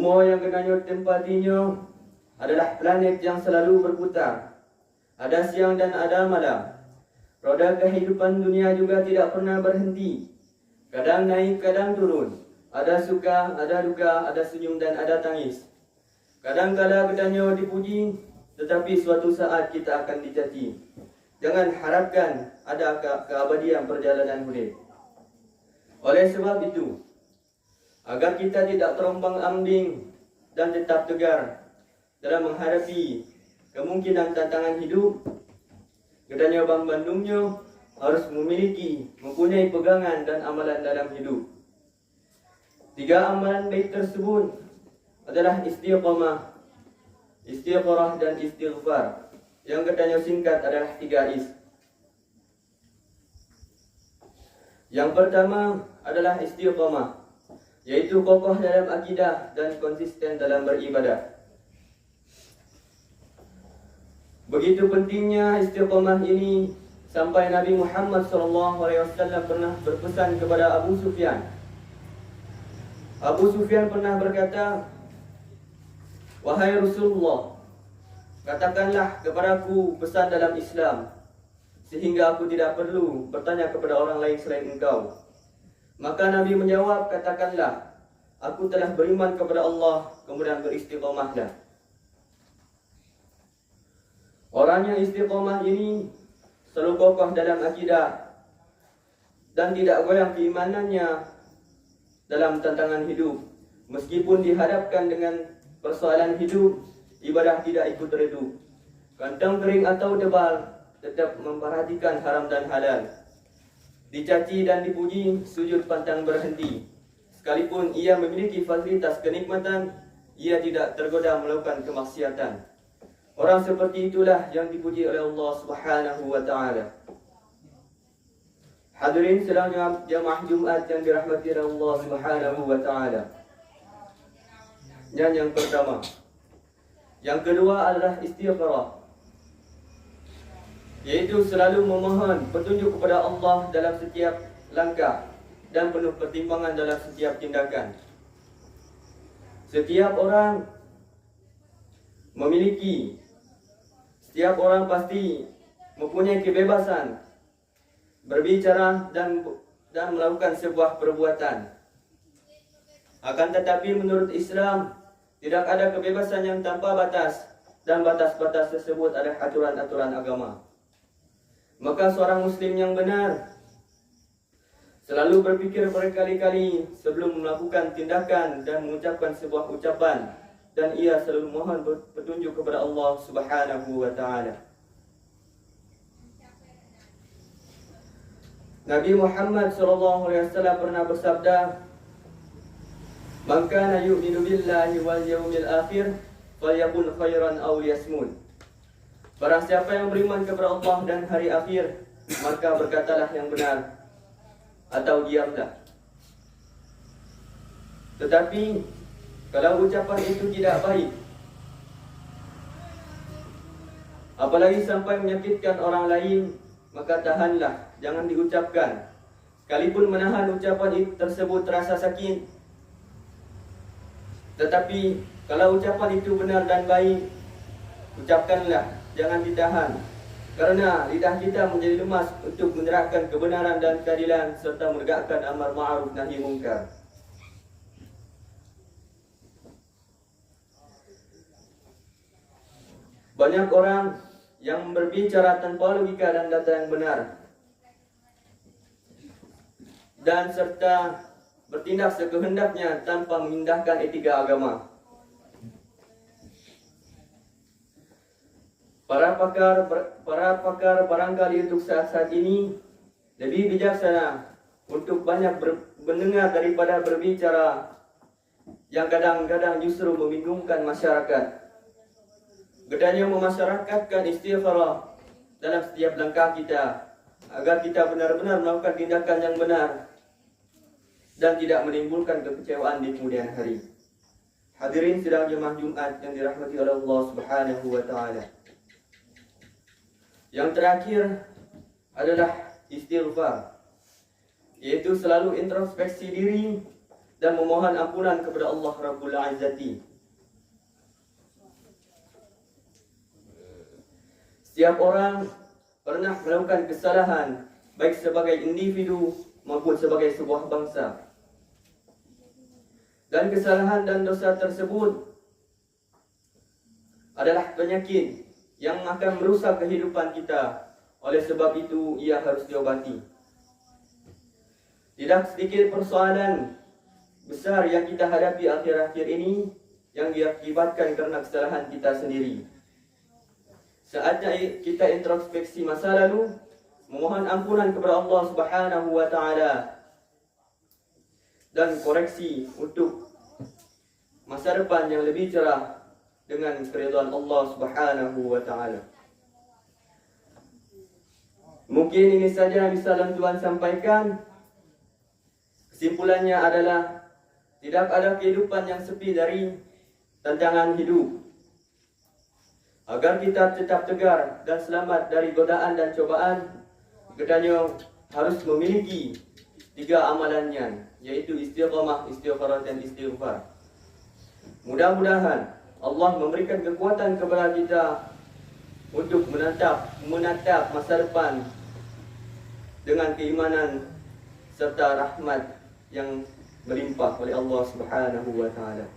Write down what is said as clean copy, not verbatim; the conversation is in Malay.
Semua yang kenanya tempatinya adalah planet yang selalu berputar. Ada siang dan ada malam. Roda kehidupan dunia juga tidak pernah berhenti. Kadang naik, kadang turun. Ada suka, ada duka, ada senyum dan ada tangis. Kadang-kala bedanya dipuji, tetapi suatu saat kita akan dicaci. Jangan harapkan ada keabadian perjalanan hidup. Oleh sebab itu, agar kita tidak terombang-ambing dan tetap tegar dalam menghadapi kemungkinan tantangan hidup, Gedanya Bank Bandungnya harus mempunyai pegangan dan amalan dalam hidup. 3 amalan baik tersebut adalah istiqamah, istiqarah dan istighfar. Yang katanya singkat adalah 3 is. Yang pertama adalah istiqamah, yaitu kokoh dalam akidah dan konsisten dalam beribadah. Begitu pentingnya istiqamah ini sampai Nabi Muhammad SAW pernah berpesan kepada Abu Sufyan. Abu Sufyan pernah berkata, "Wahai Rasulullah, katakanlah kepadaku pesan dalam Islam, sehingga aku tidak perlu bertanya kepada orang lain selain engkau." Maka Nabi menjawab, "Katakanlah, aku telah beriman kepada Allah, kemudian beristiqamahlah." Orang yang istiqamah ini selalu kokoh dalam akidah dan tidak goyang keimanannya dalam tantangan hidup. Meskipun dihadapkan dengan persoalan hidup, ibadah tidak ikut redup. Kantong kering atau tebal, tetap memperhatikan haram dan halal. Dicaci dan dipuji, sujud pantang berhenti. Sekalipun ia memiliki fasilitas kenikmatan, ia tidak tergoda melakukan kemaksiatan. Orang seperti itulah yang dipuji oleh Allah Subhanahu wa taala. Hadirin sedang jamaah Jumat yang dirahmati oleh Allah Subhanahu wa taala. Yang pertama. Yang kedua adalah istighfar, yaitu selalu memohon petunjuk kepada Allah dalam setiap langkah dan penuh pertimbangan dalam setiap tindakan. Setiap orang pasti mempunyai kebebasan berbicara dan melakukan sebuah perbuatan. Akan tetapi menurut Islam, tidak ada kebebasan yang tanpa batas, dan batas-batas tersebut adalah aturan-aturan agama. Maka seorang muslim yang benar selalu berpikir berkali-kali sebelum melakukan tindakan dan mengucapkan sebuah ucapan, dan ia selalu mohon petunjuk kepada Allah Subhanahu wa taala. Nabi Muhammad SAW pernah bersabda, "Man kana yu'minu billahi wal yawmil akhir falyakun khairan aw liyasmut." Barang siapa yang beriman kepada Allah dan hari akhir, maka berkatalah yang benar atau diamlah. Tetapi kalau ucapan itu tidak baik, apalagi sampai menyakitkan orang lain, maka tahanlah, jangan diucapkan. Sekalipun menahan ucapan tersebut terasa sakit, tetapi kalau ucapan itu benar dan baik, ucapkanlah, jangan ditahan. Karena lidah kita menjadi lemas untuk menerapkan kebenaran dan keadilan serta menegakkan amar ma'ruf nahi munkar. Banyak orang yang berbicara tanpa logika dan data yang benar, dan serta bertindak sekehendaknya tanpa mengindahkan etika agama. Para pakar barangkali untuk saat-saat ini lebih bijaksana untuk banyak mendengar daripada berbicara, yang kadang-kadang justru membingungkan masyarakat. Gedanya memasyarakatkan istighfar dalam setiap langkah kita, agar kita benar-benar melakukan tindakan yang benar dan tidak menimbulkan kekecewaan di kemudian hari. Hadirin sidang jemaah Jumat yang dirahmati oleh Allah Subhanahu wa taala. Yang terakhir adalah istighfar, yaitu selalu introspeksi diri dan memohon ampunan kepada Allah Rabbul Izzati. Setiap orang pernah melakukan kesalahan, baik sebagai individu maupun sebagai sebuah bangsa. Dan kesalahan dan dosa tersebut adalah penyakit yang akan merusak kehidupan kita. Oleh sebab itu, ia harus diobati. Tidak sedikit persoalan besar yang kita hadapi akhir-akhir ini yang diakibatkan karena kesalahan kita sendiri. Saatnya kita introspeksi masa lalu, memohon ampunan kepada Allah Subhanahu wa taala dan koreksi untuk masa depan yang lebih cerah dengan keridhaan Allah Subhanahu wa taala. Mungkin ini saja yang bisa Tuhan sampaikan. Kesimpulannya adalah tidak ada kehidupan yang sepi dari tantangan hidup. Agar kita tetap tegar dan selamat dari godaan dan cobaan, keduanya harus memiliki 3 amalannya, yaitu istiqamah, istighfar dan istighfar. Mudah-mudahan Allah memberikan kekuatan kepada kita untuk menatap masa depan dengan keimanan serta rahmat yang melimpah oleh Allah Subhanahu wa taala.